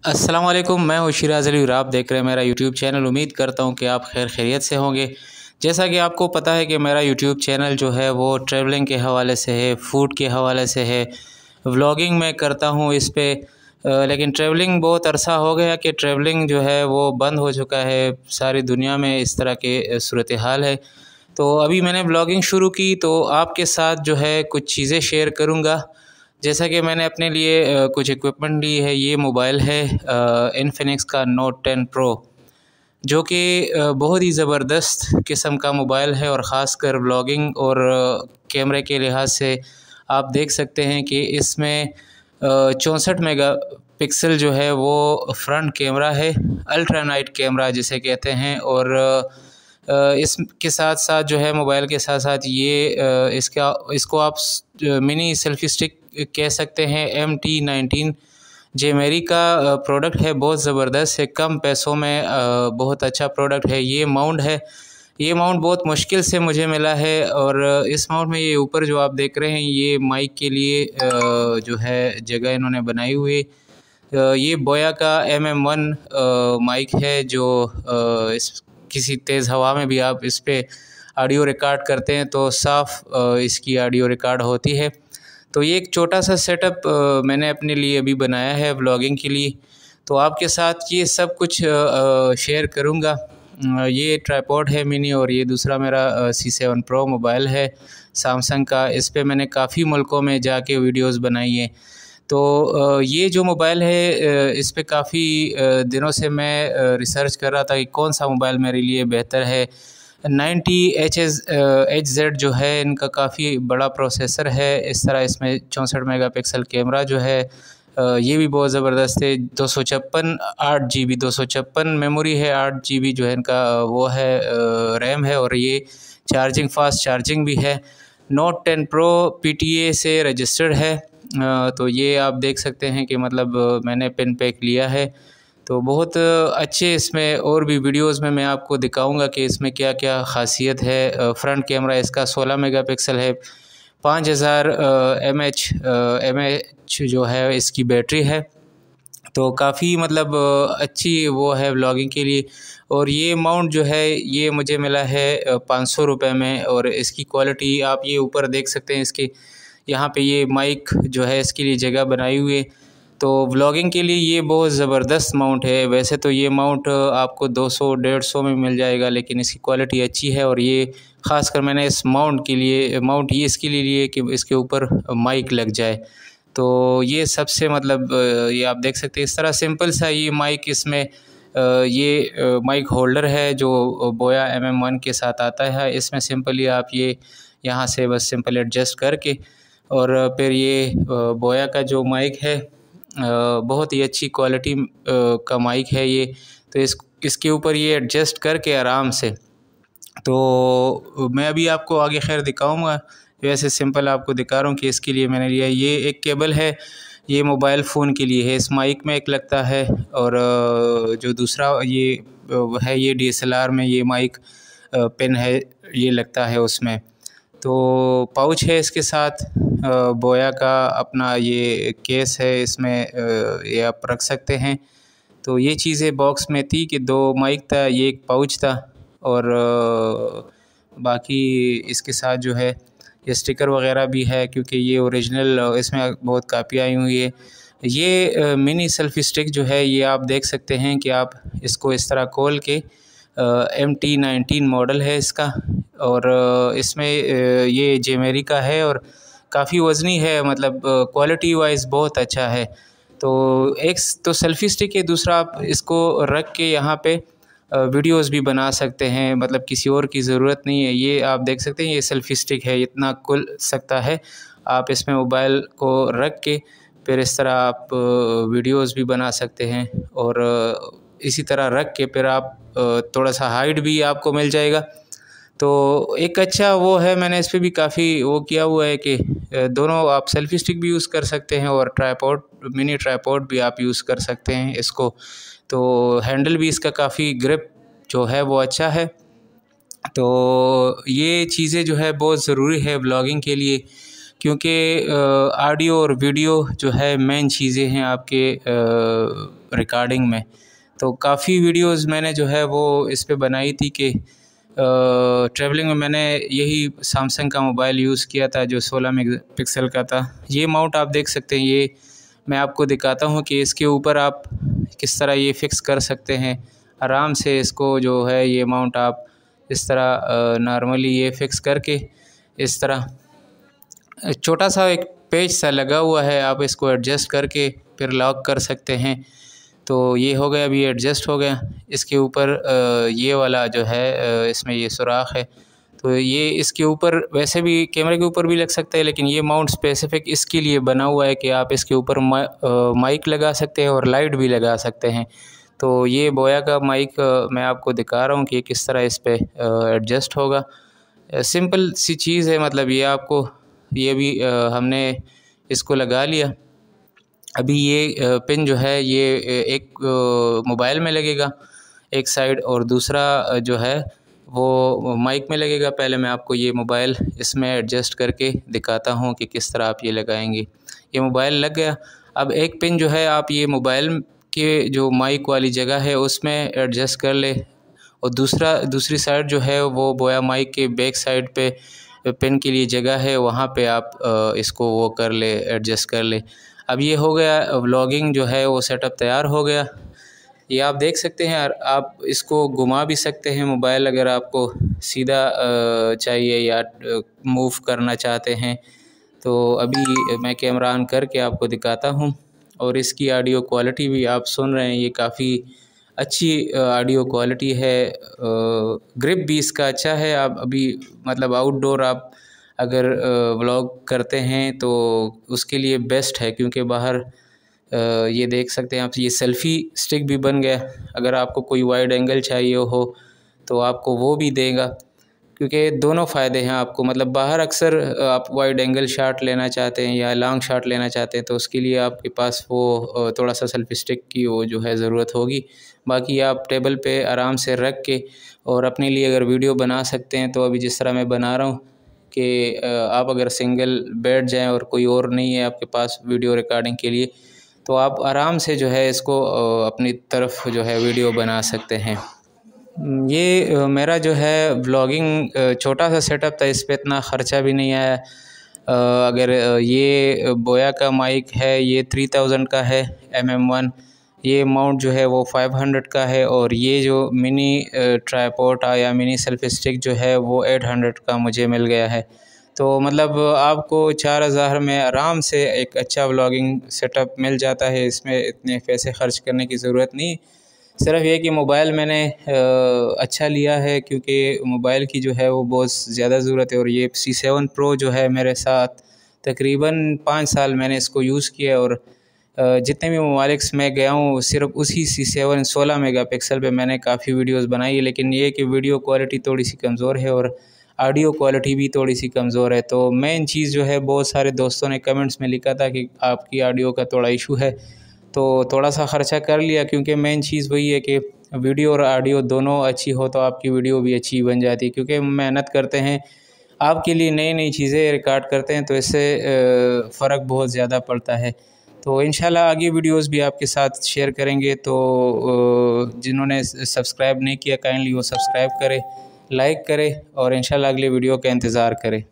अस्सलाम वालेकुम, मैं हूँ शिराज अली और आप देख रहे हैं मेरा यूट्यूब चैनल। उम्मीद करता हूँ कि आप खैर खैरियत से होंगे। जैसा कि आपको पता है कि मेरा यूट्यूब चैनल जो है वो ट्रैवलिंग के हवाले से है, फूड के हवाले से है, व्लॉगिंग मैं करता हूँ इस पे। लेकिन ट्रैवलिंग बहुत अरसा हो गया कि ट्रैवलिंग जो है वो बंद हो चुका है। सारी दुनिया में इस तरह के सूरत हाल है। तो अभी मैंने व्लॉगिंग शुरू की तो आपके साथ जो है कुछ चीज़ें शेयर करूँगा। जैसा कि मैंने अपने लिए कुछ इक्विपमेंट ली है। ये मोबाइल है इन्फिनिक्स का नोट 10 प्रो, जो कि बहुत ही ज़बरदस्त किस्म का मोबाइल है और ख़ासकर व्लॉगिंग और कैमरे के लिहाज से आप देख सकते हैं कि इसमें 64 मेगा पिक्सल जो है वो फ्रंट कैमरा है, अल्ट्रा नाइट कैमरा जिसे कहते हैं। और इसके साथ साथ जो है मोबाइल के साथ साथ ये इसको आप मिनी सेल्फी स्टिक कह सकते हैं। MT19 जेमेरी का प्रोडक्ट है, बहुत ज़बरदस्त है, कम पैसों में बहुत अच्छा प्रोडक्ट है। ये माउंट बहुत मुश्किल से मुझे मिला है। और इस माउंट में ये ऊपर जो आप देख रहे हैं ये माइक के लिए जो है जगह इन्होंने बनाई हुई। ये बोया का MM1 माइक है, जो किसी तेज़ हवा में भी आप इस पे ऑडियो रिकॉर्ड करते हैं तो साफ़ इसकी ऑडियो रिकॉर्ड होती है। तो ये एक छोटा सा सेटअप मैंने अपने लिए अभी बनाया है व्लॉगिंग के लिए, तो आपके साथ ये सब कुछ शेयर करूँगा। ये ट्राइपॉड है मिनी, और ये दूसरा मेरा C7 Pro मोबाइल है सैमसंग का। इस पे मैंने काफ़ी मुल्कों में जाके वीडियोस बनाई हैं। तो ये जो मोबाइल है इस पे काफ़ी दिनों से मैं रिसर्च कर रहा था कि कौन सा मोबाइल मेरे लिए बेहतर है। 90HZ जो है इनका काफ़ी बड़ा प्रोसेसर है। इस तरह इसमें 64 मेगापिक्सल कैमरा जो है ये भी बहुत ज़बरदस्त है। 256 मेमोरी है, 8 GB जो है इनका वो है रैम है, और ये फास्ट चार्जिंग भी है। नोट 10 प्रो PTA से रजिस्टर्ड है। तो ये आप देख सकते हैं कि मतलब मैंने पिन पैक लिया है। तो बहुत अच्छे इसमें और भी वीडियोस में मैं आपको दिखाऊंगा कि इसमें क्या क्या ख़ासियत है। फ्रंट कैमरा इसका 16 मेगापिक्सल है, 5000 mAh जो है इसकी बैटरी है। तो काफ़ी मतलब अच्छी वो है व्लॉगिंग के लिए। और ये माउंट जो है ये मुझे मिला है 500 रुपये में। और इसकी क्वालिटी आप ये ऊपर देख सकते हैं, इसके यहाँ पे ये माइक जो है इसके लिए जगह बनाई हुई है। तो व्लॉगिंग के लिए ये बहुत ज़बरदस्त माउंट है। वैसे तो ये माउंट आपको 200-150 में मिल जाएगा, लेकिन इसकी क्वालिटी अच्छी है। और ये ख़ासकर मैंने इस माउंट ये इसके लिए लिए कि इसके ऊपर माइक लग जाए। तो ये सबसे मतलब ये आप देख सकते हैं इस तरह सिंपल सा ये माइक। इसमें ये माइक होल्डर है जो बोया MM1 के साथ आता है। इसमें सिंपली आप ये यहाँ से बस सिंपल एडजस्ट करके, और फिर ये बोया का जो माइक है बहुत ही अच्छी क्वालिटी का माइक है ये। तो इसके ऊपर ये एडजस्ट करके आराम से, तो मैं अभी आपको आगे खैर दिखाऊंगा। वैसे सिंपल आपको दिखा रहा हूँ कि इसके लिए मैंने लिया। ये एक केबल है, ये मोबाइल फ़ोन के लिए है, इस माइक में एक लगता है। और जो दूसरा ये है ये DSLR में ये माइक पिन है, ये लगता है उसमें। तो पाउच है इसके साथ, बोया का अपना ये केस है, इसमें ये आप रख सकते हैं। तो ये चीज़ें बॉक्स में थी कि 2 माइक था, ये एक पाउच था, और बाकी इसके साथ जो है ये स्टिकर वगैरह भी है, क्योंकि ये ओरिजिनल इसमें बहुत कापियाँ आई हुई है। ये मिनी सेल्फी स्टिक जो है ये आप देख सकते हैं कि आप इसको इस तरह खोल के MT19 मॉडल है इसका। और इसमें ये जेमेरी का है और काफ़ी वज़नी है, मतलब क्वालिटी वाइज बहुत अच्छा है। तो एक तो सेल्फ़ी स्टिक है, दूसरा आप इसको रख के यहाँ पे वीडियोस भी बना सकते हैं, मतलब किसी और की ज़रूरत नहीं है। ये आप देख सकते हैं ये सेल्फ़ी स्टिक है, इतना खुल सकता है। आप इसमें मोबाइल को रख के फिर इस तरह आप वीडियोस भी बना सकते हैं। और इसी तरह रख के फिर आप थोड़ा सा हाइट भी आपको मिल जाएगा। तो एक अच्छा वो है, मैंने इस पे भी काफ़ी वो किया हुआ है कि दोनों आप सेल्फ़ी स्टिक भी यूज़ कर सकते हैं और मिनी ट्राइपॉड भी आप यूज़ कर सकते हैं इसको। तो हैंडल भी इसका काफ़ी ग्रिप जो है वो अच्छा है। तो ये चीज़ें जो है बहुत ज़रूरी है व्लॉगिंग के लिए। क्योंकि ऑडियो और वीडियो जो है मेन चीज़ें हैं आपके रिकॉर्डिंग में। तो काफ़ी वीडियोस मैंने जो है वो इस पे बनाई थी कि ट्रैवलिंग में मैंने यही सैमसंग का मोबाइल यूज़ किया था जो 16 मेगापिक्सल का था। ये माउंट आप देख सकते हैं, ये मैं आपको दिखाता हूँ कि इसके ऊपर आप किस तरह ये फ़िक्स कर सकते हैं आराम से। इसको जो है ये माउंट आप इस तरह नॉर्मली ये फ़िक्स करके इस तरह छोटा सा एक पेच सा लगा हुआ है, आप इसको एडजस्ट करके फिर लॉक कर सकते हैं। तो ये हो गया, अभी एडजस्ट हो गया। इसके ऊपर ये वाला जो है इसमें ये सुराख है, तो ये इसके ऊपर वैसे भी कैमरे के ऊपर भी लग सकता है, लेकिन ये माउंट स्पेसिफ़िक इसके लिए बना हुआ है कि आप इसके ऊपर माइक लगा सकते हैं और लाइट भी लगा सकते हैं। तो ये बोया का माइक मैं आपको दिखा रहा हूँ कि किस तरह इस पे एडजस्ट होगा। सिंपल सी चीज़ है, मतलब ये आपको ये भी हमने इसको लगा लिया। अभी ये पिन जो है ये एक मोबाइल में लगेगा एक साइड, और दूसरा जो है वो माइक में लगेगा। पहले मैं आपको ये मोबाइल इसमें एडजस्ट करके दिखाता हूँ कि किस तरह आप ये लगाएंगे। ये मोबाइल लग गया। अब एक पिन जो है आप ये मोबाइल के जो माइक वाली जगह है उसमें एडजस्ट कर ले, और दूसरी साइड जो है वो बोया माइक के बैक साइड पे पिन के लिए जगह है, वहाँ पे आप इसको वो कर ले, एडजस्ट कर ले। अब ये हो गया, व्लॉगिंग जो है वो सेटअप तैयार हो गया। ये आप देख सकते हैं, आप इसको घुमा भी सकते हैं मोबाइल अगर आपको सीधा चाहिए या मूव करना चाहते हैं। तो अभी मैं कैमरा ऑन करके आपको दिखाता हूँ, और इसकी ऑडियो क्वालिटी भी आप सुन रहे हैं, ये काफ़ी अच्छी ऑडियो क्वालिटी है। ग्रिप भी इसका अच्छा है। आप अभी मतलब आउटडोर आप अगर व्लॉग करते हैं तो उसके लिए बेस्ट है, क्योंकि बाहर ये देख सकते हैं आप, ये सेल्फ़ी स्टिक भी बन गया। अगर आपको कोई वाइड एंगल चाहिए हो तो आपको वो भी देगा, क्योंकि दोनों फ़ायदे हैं आपको। मतलब बाहर अक्सर आप वाइड एंगल शॉट लेना चाहते हैं या लॉन्ग शॉट लेना चाहते हैं, तो उसके लिए आपके पास वो थोड़ा सा सेल्फ़ी स्टिक की वो जो है ज़रूरत होगी। बाकी आप टेबल पे आराम से रख के और अपने लिए अगर वीडियो बना सकते हैं, तो अभी जिस तरह मैं बना रहा हूँ कि आप अगर सिंगल बैठ जाएं और कोई और नहीं है आपके पास वीडियो रिकॉर्डिंग के लिए, तो आप आराम से जो है इसको अपनी तरफ जो है वीडियो बना सकते हैं। ये मेरा जो है व्लॉगिंग छोटा सा सेटअप था, इस पे इतना ख़र्चा भी नहीं आया। अगर ये बोया का माइक है, ये 3000 का है MM1। ये माउंट जो है वो 500 का है, और ये जो मिनी ट्राइपॉड या मिनी सेल्फी स्टिक जो है वो 800 का मुझे मिल गया है। तो मतलब आपको 4000 में आराम से एक अच्छा व्लॉगिंग सेटअप मिल जाता है। इसमें इतने पैसे खर्च करने की ज़रूरत नहीं। सिर्फ ये कि मोबाइल मैंने अच्छा लिया है, क्योंकि मोबाइल की जो है वो बहुत ज़्यादा ज़रूरत है। और ये C7 Pro जो है मेरे साथ तकरीबन 5 साल मैंने इसको यूज़ किया, और जितने भी ममालिक में गया हूँ सिर्फ उसी C7 16 मेगापिक्सल पे मैंने काफ़ी वीडियोस बनाई है। लेकिन ये कि वीडियो क्वालिटी थोड़ी सी कमज़ोर है और ऑडियो क्वालिटी भी थोड़ी सी कमज़ोर है। तो मेन चीज़ जो है, बहुत सारे दोस्तों ने कमेंट्स में लिखा था कि आपकी ऑडियो का थोड़ा इशू है, तो थोड़ा सा ख़र्चा कर लिया, क्योंकि मेन चीज़ वही है कि वीडियो और ऑडियो दोनों अच्छी हो तो आपकी वीडियो भी अच्छी बन जाती है। क्योंकि मेहनत करते हैं आपके लिए, नई नई चीज़ें रिकॉर्ड करते हैं, तो इससे फ़र्क बहुत ज़्यादा पड़ता है। तो इंशाल्लाह आगे वीडियोस भी आपके साथ शेयर करेंगे। तो जिन्होंने सब्सक्राइब नहीं किया काइंडली वो सब्सक्राइब करें, लाइक करें, और इंशाल्लाह अगले वीडियो का इंतज़ार करें।